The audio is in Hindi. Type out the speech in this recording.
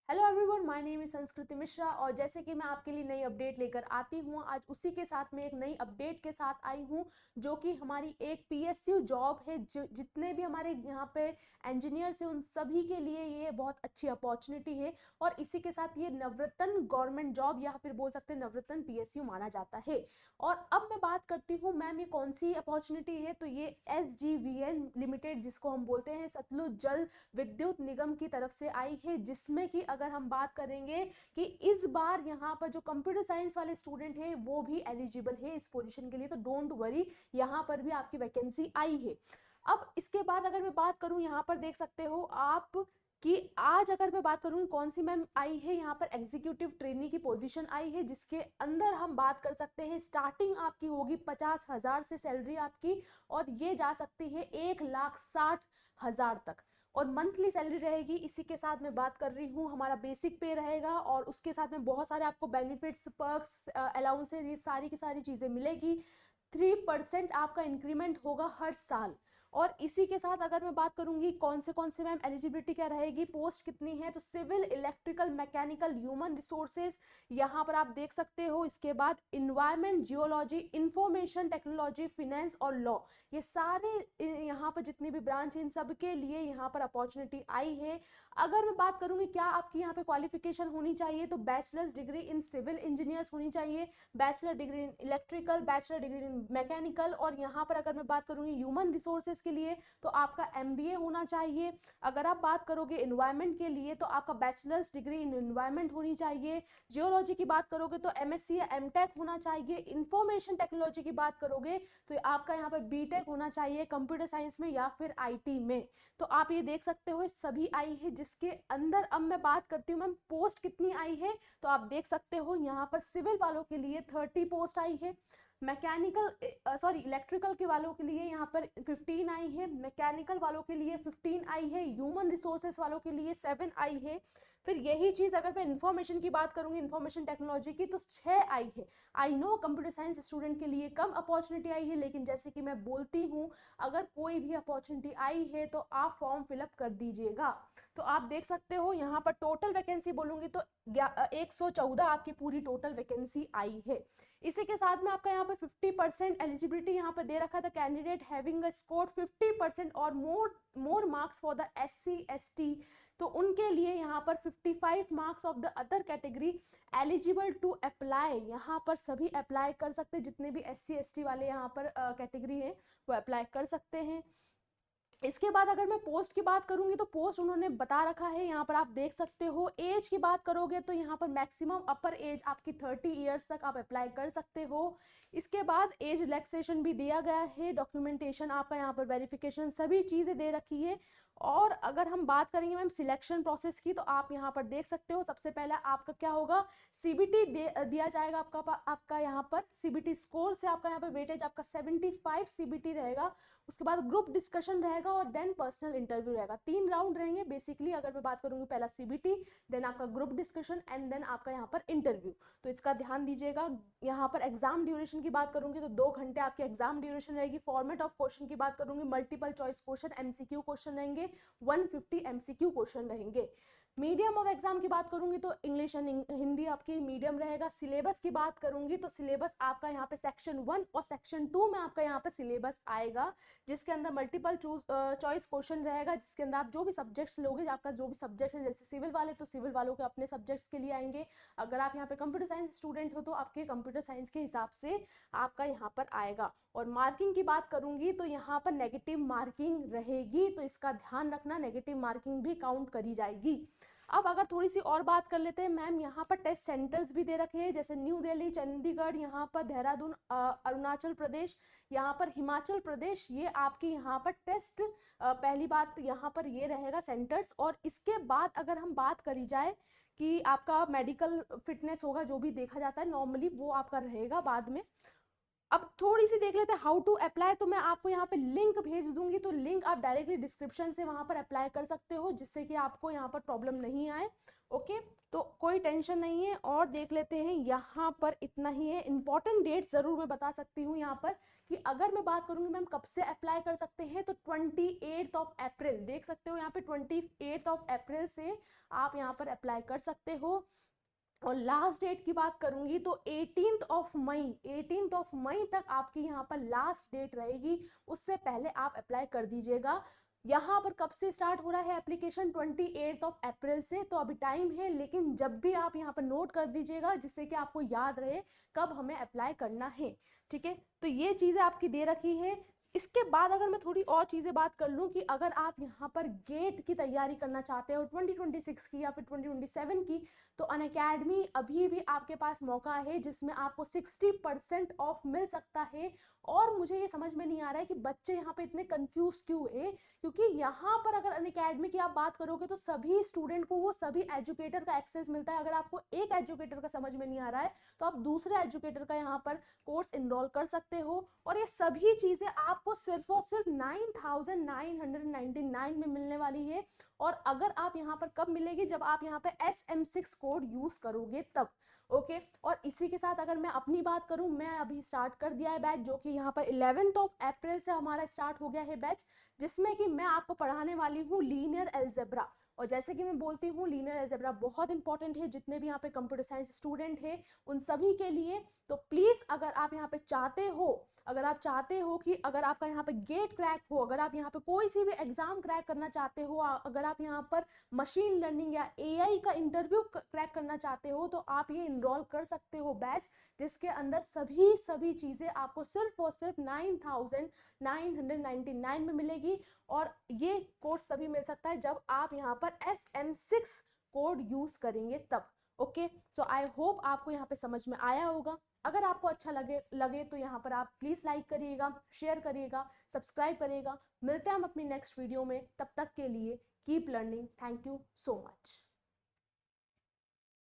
Hello everyone, my name is संस्कृति मिश्रा और जैसे कि मैं आपके लिए नई अपडेट लेकर आती हूँ, आज उसी के साथ में एक नई अपडेट के साथ आई हूँ जो कि हमारी एक पीएसयू जॉब है। जितने भी हमारे यहाँ पे इंजीनियर्स हैं उन सभी के लिए ये बहुत अच्छी अपॉर्चुनिटी है और इसी के साथ ये नवरत्न गवर्नमेंट जॉब या फिर बोल सकते हैं नवरत्न पीएसयू माना जाता है। और अब मैं बात करती हूँ मैम ये कौन सी अपॉर्चुनिटी है, तो ये SGVN लिमिटेड जिसको हम बोलते हैं सतलुज जल विद्युत निगम की तरफ से आई है, जिसमें कि अगर हम बात करेंगे कि इस बार यहाँ पर जो कंप्यूटर साइंस वाले स्टूडेंट हैं वो भी एलिजिबल है इस पोजीशन के लिए, तो डोंट वरी, यहाँ पर भी आपकी वैकेंसी आई है। अब इसके बाद अगर मैं बात करूं, यहाँ पर देख सकते हो आप कि आज अगर मैं बात करूं कौन सी मैम आई है, यहाँ पर एग्जीक्यूटिव ट्रेनी की पोजीशन आई है, जिसके अंदर हम बात कर सकते हैं स्टार्टिंग आपकी होगी 50,000 से सैलरी आपकी, और ये जा सकती है 1,60,000 तक, और मंथली सैलरी रहेगी। इसी के साथ मैं बात कर रही हूँ हमारा बेसिक पे रहेगा और उसके साथ में बहुत सारे आपको बेनिफिट्स, पर्क्स, अलाउंसेस, ये सारी की सारी चीजें मिलेगी। 3% आपका इंक्रीमेंट होगा हर साल। और इसी के साथ अगर मैं बात करूंगी कौन से मैम एलिजिबिलिटी क्या रहेगी, पोस्ट कितनी है, तो civil, electrical, mechanical, human resources, यहाँ पर आप देख सकते हो। इसके बाद environment, geology, information technology, finance और लॉ, ये सारे यहाँ पर जितनी भी ब्रांच है इन सब के लिए यहाँ पर अपॉर्चुनिटी आई है। अगर मैं बात करूंगी क्या आपकी यहाँ पे क्वालिफिकेशन होनी चाहिए, तो bachelors degree in civil engineers होनी चाहिए, bachelor degree in electrical, bachelor degree in mechanical, और यहाँ पर अगर मैं बात करूंगी ह्यूमन रिसोर्सेज के लिए तो आपका MBA होना चाहिए। अगर आप बात करोगे इन्वायरमेंट के लिए तो आपका बैचलर्स डिग्री इन इन्वायरमेंट होनी चाहिए। जियोलॉजी की बात करोगे तो MSc या MTech होना चाहिए। इंफॉर्मेशन टेक्नोलॉजी की बात करोगे तो आपका यहाँ पर BTech होना चाहिए कंप्यूटर साइंस में या फिर IT में। तो आप ये देख सकते हो सभी आई है, जिसके अंदर अब मैं बात करती हूँ मैम पोस्ट कितनी आई है, तो आप देख सकते हो यहाँ पर सिविल वालों के लिए 30 पोस्ट आई है, मैकेनिकल इलेक्ट्रिकल के वालों के लिए यहाँ पर 15 आई है, मैकेनिकल वालों के लिए 15 आई है, ह्यूमन रिसोर्सेज वालों के लिए 7 आई है। फिर यही चीज अगर मैं इंफॉर्मेशन की बात करूंगी, इंफॉर्मेशन टेक्नोलॉजी की, तो 6 आई है। I know computer science student के लिए कम अपॉर्चुनिटी आई है, लेकिन जैसे कि मैं बोलती हूँ अगर कोई भी अपॉर्चुनिटी आई है तो आप फॉर्म फिलअप कर दीजिएगा। तो आप देख सकते हो यहाँ पर टोटल वैकेंसी बोलूंगी तो 114 आपकी पूरी टोटल वैकेंसी आई है। इसी के साथ में आपका यहाँ पे 50% एलिजिबिलिटी यहाँ पे दे रखा था, कैंडिडेट हैविंग अ स्कोर 50% और more marks for the SC ST, तो उनके लिए यहाँ पर 55 marks of the other category eligible to apply, यहाँ पर सभी अप्लाई कर सकते हैं, जितने भी SC ST वाले यहाँ पर कैटेगरी है वो अप्लाई कर सकते हैं। इसके बाद अगर मैं पोस्ट की बात करूंगी तो पोस्ट उन्होंने बता रखा है, यहाँ पर आप देख सकते हो। एज की बात करोगे तो यहाँ पर मैक्सिमम अपर एज आपकी 30 ईयर्स तक आप अप्लाई कर सकते हो। इसके बाद एज रिलैक्सेशन भी दिया गया है, डॉक्यूमेंटेशन आपका यहाँ पर वेरिफिकेशन सभी चीजें दे रखी है। और अगर हम बात करेंगे मैम सिलेक्शन प्रोसेस की, तो आप यहाँ पर देख सकते हो सबसे पहले आपका क्या होगा, CBT दिया जाएगा आपका यहाँ पर CBT स्कोर से आपका यहाँ पर वेटेज आपका 75 CBT रहेगा। उसके बाद ग्रुप डिस्कशन रहेगा और देन पर्सनल इंटरव्यू रहेगा। 3 राउंड रहेंगे बेसिकली। अगर मैं बात करूंगी पहला CBT, देन आपका ग्रुप डिस्कशन एंड देन आपका यहाँ पर इंटरव्यू, तो इसका ध्यान दीजिएगा। यहाँ पर एग्जाम ड्यूरेशन की बात करूंगी तो 2 घंटे आपकी एग्जाम ड्यूरेशन रहेगी। फॉर्मेट ऑफ क्वेश्चन की बात करूंगी, multiple choice question, MCQ question रहेंगे, 150 MCQ क्वेश्चन रहेंगे। मीडियम ऑफ एग्जाम की बात करूंगी तो इंग्लिश एंड हिंदी आपकी मीडियम रहेगा। सिलेबस की बात करूंगी तो सिलेबस आपका यहाँ पे सेक्शन 1 और सेक्शन 2 में आपका यहाँ पे सिलेबस आएगा, जिसके अंदर मल्टीपल चॉइस क्वेश्चन रहेगा, जिसके अंदर आप जो भी सब्जेक्ट्स लोगे, आपका जो भी सब्जेक्ट है, जैसे सिविल वाले तो सिविल वालों के अपने सब्जेक्ट्स के लिए आएंगे। अगर आप यहाँ पे कंप्यूटर साइंस स्टूडेंट हो तो आपके कंप्यूटर साइंस के हिसाब से आपका यहाँ पर आएगा। और मार्किंग की बात करूंगी तो यहाँ पर नेगेटिव मार्किंग रहेगी, तो इसका ध्यान रखना, नेगेटिव मार्किंग भी काउंट करी जाएगी। अब अगर थोड़ी सी और बात कर लेते हैं मैम, यहाँ पर टेस्ट सेंटर्स भी दे रखे हैं, जैसे न्यू दिल्ली, चंडीगढ़, यहाँ पर देहरादून, अरुणाचल प्रदेश, यहाँ पर हिमाचल प्रदेश, ये आपकी यहाँ पर टेस्ट पहली बात यहाँ पर ये रहेगा सेंटर्स। और इसके बाद अगर हम बात करी जाए कि आपका मेडिकल फिटनेस होगा, जो भी देखा जाता है नॉर्मली वो आपका रहेगा बाद में। अब थोड़ी सी देख लेते हैं हाउ टू अप्लाई। तो मैं आपको यहाँ पे लिंक भेज दूंगी, तो लिंक आप डायरेक्टली डिस्क्रिप्शन से वहां पर अप्लाई कर सकते हो, जिससे कि आपको यहाँ पर प्रॉब्लम नहीं आए। ओके, तो कोई टेंशन नहीं है। और देख लेते हैं, यहाँ पर इतना ही है। इंपॉर्टेंट डेट जरूर मैं बता सकती हूँ यहाँ पर, कि अगर मैं बात करूंगी मैम कब से अप्लाई कर सकते हैं, तो 28 अप्रैल, देख सकते हो यहाँ पे 28 अप्रैल से आप यहाँ पर अप्लाई कर सकते हो। और लास्ट डेट की बात करूंगी तो 18 मई तक आपकी यहाँ पर लास्ट डेट रहेगी। उससे पहले आप अप्लाई कर दीजिएगा। यहाँ पर कब से स्टार्ट हो रहा है एप्लीकेशन, 28 अप्रैल से, तो अभी टाइम है। लेकिन जब भी आप यहाँ पर नोट कर दीजिएगा, जिससे कि आपको याद रहे कब हमें अप्लाई करना है। ठीक है, तो ये चीजें आपकी दे रखी है। इसके बाद अगर मैं थोड़ी और चीजें बात कर लूं, कि अगर आप यहाँ पर गेट की तैयारी करना चाहते हो 2026 की या फिर 2027 की, तो अनअकैडमी अभी भी आपके पास मौका है, जिसमें आपको 60% ऑफ मिल सकता है। और मुझे ये समझ में नहीं आ रहा है कि बच्चे यहाँ पे इतने कंफ्यूज क्यों है, क्योंकि यहाँ पर अगर अनअकैडमी की आप बात करोगे तो सभी स्टूडेंट को वो सभी एजुकेटर का एक्सेस मिलता है। अगर आपको एक एजुकेटर का समझ में नहीं आ रहा है, तो आप दूसरे एजुकेटर का यहाँ पर कोर्स इनरोल कर सकते हो। और ये सभी चीजें आपको सिर्फ और सिर्फ 9999 में मिलने वाली है। और अगर आप यहाँ पर कब मिलेगी, जब आप यहाँ पे SM6 कोड यूज करोगे तब। ओके, और इसी के साथ अगर मैं अपनी बात करूं, मैं अभी स्टार्ट कर दिया है बैच, जो कि यहाँ पर 11 अप्रैल से हमारा स्टार्ट हो गया है बैच, जिसमें कि मैं आपको पढ़ाने वाली हूँ लीनियर अलजेब्रा। और जैसे कि मैं बोलती हूँ, लीनियर अलजेब्रा बहुत इंपॉर्टेंट है, जितने भी यहाँ पे कंप्यूटर साइंस स्टूडेंट है उन सभी के लिए। तो प्लीज अगर आप यहाँ पे चाहते हो, अगर आप चाहते हो कि अगर आपका यहाँ पे गेट क्रैक हो, अगर आप यहाँ पे कोई सी भी एग्जाम क्रैक करना चाहते हो, अगर आप यहाँ पर मशीन लर्निंग या AI का इंटरव्यू क्रैक करना चाहते हो, तो आप ये इनरोल कर सकते हो बैच, जिसके अंदर सभी चीजें आपको सिर्फ और सिर्फ 9999 में मिलेगी। और ये कोर्स तभी मिल सकता है जब आप यहाँ पर SM6 कोड यूज करेंगे तब। ओके, सो आई होप आपको यहाँ पे समझ में आया होगा। अगर आपको अच्छा लगे तो यहाँ पर आप प्लीज लाइक करिएगा, शेयर करिएगा, सब्सक्राइब करिएगा। मिलते हैं हम अपनी नेक्स्ट वीडियो में, तब तक के लिए keep learning. Thank you so much.